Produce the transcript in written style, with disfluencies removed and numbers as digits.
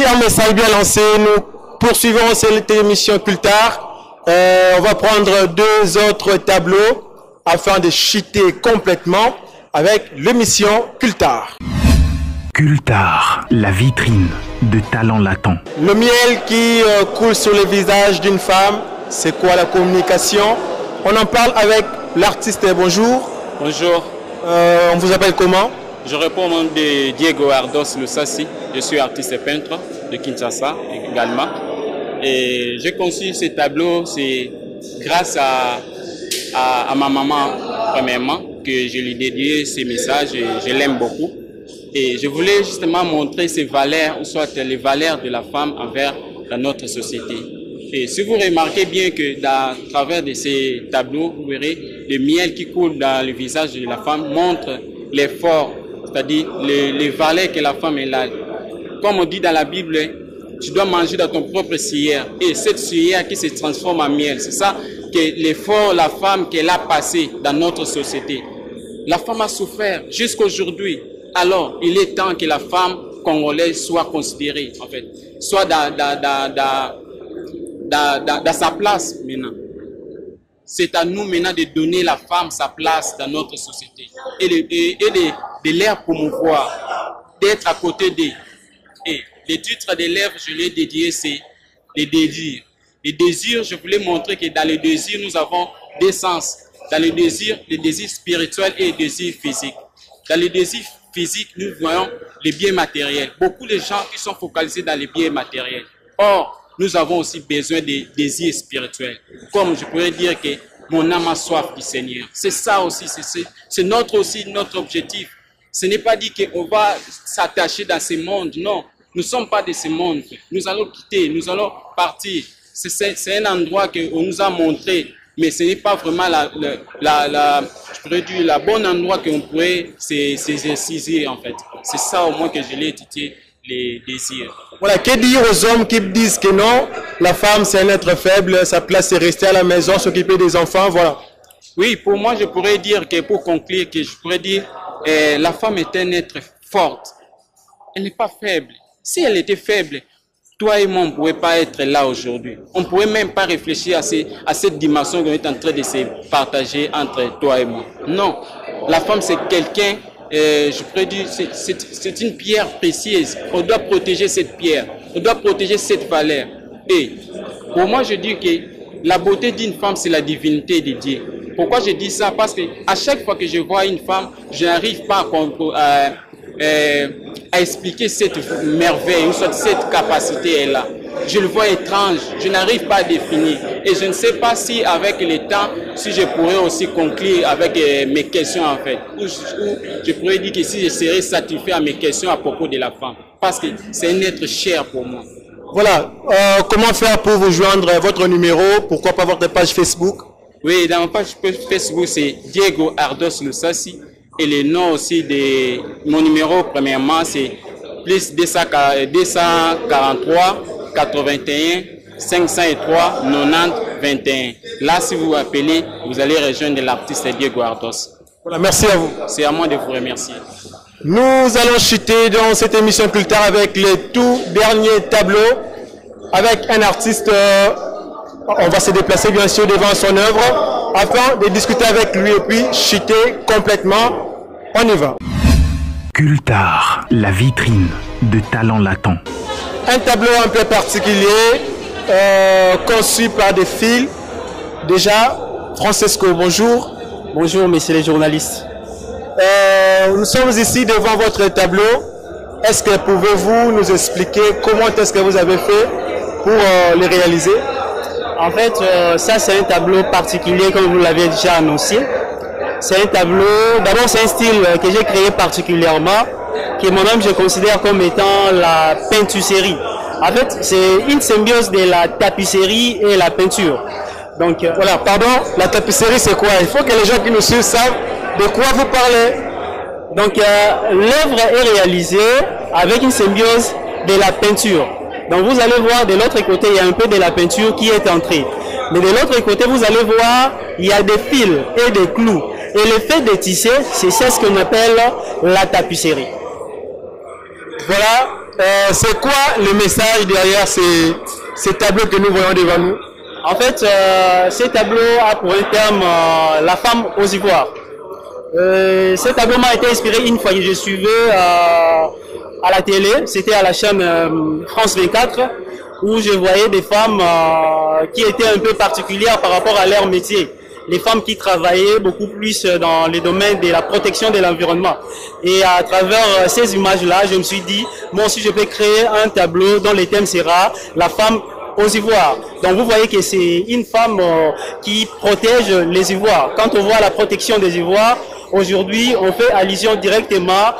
un message bien lancé. Nous poursuivons cette émission Cultart. On va prendre deux autres tableaux afin de chuter complètement avec l'émission Cultart. Cultart, la vitrine de talents latents. Le miel qui coule sur le visage d'une femme, c'est quoi la communication? On en parle avec l'artiste. Bonjour. Bonjour. On vous appelle comment? Je réponds au nom de Diego Ardos Lusasi. Je suis artiste et peintre de Kinshasa également. Et j'ai conçu ces tableaux, c'est grâce à ma maman, premièrement, que je lui dédié ces messages et je l'aime beaucoup. Et je voulais justement montrer ces valeurs, ou soit les valeurs de la femme envers notre société. Et si vous remarquez bien que à travers de ces tableaux, vous verrez le miel qui coule dans le visage de la femme montre l'effort, c'est-à-dire les valeurs que la femme est là. Comme on dit dans la Bible, tu dois manger dans ton propre sueur. Et cette sueur qui se transforme en miel, c'est ça que l'effort, la femme qu'elle a passé dans notre société. La femme a souffert jusqu'à aujourd'hui. Alors, il est temps que la femme congolaise soit considérée, en fait, soit dans sa place maintenant. C'est à nous maintenant de donner la femme sa place dans notre société et de l'air promouvoir, d'être à côté d'eux. Et le titre des lèvres, je l'ai dédié, c'est les désirs. Les désirs, je voulais montrer que dans les désirs, nous avons deux sens. Dans les désirs spirituels et les désirs physiques. Dans les désirs physiques, nous voyons les biens matériels. Beaucoup de gens qui sont focalisés dans les biens matériels. Or, nous avons aussi besoin des désirs spirituels. Comme je pourrais dire que mon âme a soif du Seigneur. C'est ça aussi, c'est notre objectif. Ce n'est pas dit qu'on va s'attacher dans ce monde, non. Nous ne sommes pas de ce monde. Nous allons quitter, nous allons partir. C'est un endroit qu'on nous a montré, mais ce n'est pas vraiment je pourrais dire, la bonne endroit qu'on pourrait s'exercer en fait. C'est ça au moins que je l'ai étudié, les désirs. Voilà, que dire aux hommes qui disent que non, la femme c'est un être faible, sa place c'est rester à la maison, s'occuper des enfants, voilà. Oui, pour moi je pourrais dire que pour conclure, que je pourrais dire la femme est un être forte. Elle n'est pas faible. Si elle était faible, toi et moi, on ne pourrait pas être là aujourd'hui. On ne pourrait même pas réfléchir à cette dimension qu'on est en train de se partager entre toi et moi. Non, la femme c'est quelqu'un, je pourrais dire, c'est une pierre précieuse. On doit protéger cette pierre, on doit protéger cette valeur. Et pour moi, je dis que la beauté d'une femme, c'est la divinité de Dieu. Pourquoi je dis ça? Parce que à chaque fois que je vois une femme, je n'arrive pas à expliquer cette merveille ou cette capacité est là. Je le vois étrange, je n'arrive pas à définir. Et je ne sais pas si avec le temps, si je pourrais aussi conclure avec mes questions en fait. Ou je pourrais dire que si je serais satisfait à mes questions à propos de la femme. Parce que c'est un être cher pour moi. Voilà, comment faire pour vous joindre? Votre numéro, pourquoi pas votre page Facebook? Oui, dans ma page Facebook, c'est Diego Ardos Lusasi. Et le nom aussi de mon numéro, premièrement, c'est plus 243 81 503 90 21. Là, si vous appelez, vous allez rejoindre l'artiste Diego Ardos. Voilà, merci à vous. C'est à moi de vous remercier. Nous allons chuter dans cette émission Cultart avec les tout derniers tableaux, avec un artiste. On va se déplacer bien sûr devant son œuvre afin de discuter avec lui et puis chuter complètement. On y va. Cultart, la vitrine de talents latents. Un tableau un peu particulier, conçu par des fils. Déjà, Francesco, bonjour. Bonjour, messieurs les journalistes. Nous sommes ici devant votre tableau. Est-ce que pouvez-vous nous expliquer comment est-ce que vous avez fait pour les réaliser? En fait, ça c'est un tableau particulier comme vous l'avez déjà annoncé. C'est un tableau, d'abord c'est un style que j'ai créé particulièrement, que moi-même je considère comme étant la peintusserie. En fait, c'est une symbiose de la tapisserie et la peinture. Donc voilà, pardon, la tapisserie c'est quoi? Il faut que les gens qui nous suivent savent de quoi vous parlez. Donc l'œuvre est réalisée avec une symbiose de la peinture. Donc vous allez voir de l'autre côté, il y a un peu de la peinture qui est entrée. Mais de l'autre côté, vous allez voir, il y a des fils et des clous. Et le fait de tisser, c'est ce qu'on appelle la tapisserie. Voilà, C'est quoi le message derrière ces tableaux que nous voyons devant nous? En fait, ces tableaux a pour un terme la femme aux ivoires. Ces tableaux m'ont été inspiré une fois que je suivais à la télé, c'était à la chaîne France 24, où je voyais des femmes qui étaient un peu particulières par rapport à leur métier. Les femmes qui travaillaient beaucoup plus dans les domaines de la protection de l'environnement. Et à travers ces images-là, je me suis dit, moi aussi je peux créer un tableau dont le thème sera la femme aux ivoires. Donc vous voyez que c'est une femme qui protège les ivoires. Quand on voit la protection des ivoires, aujourd'hui on fait allusion directement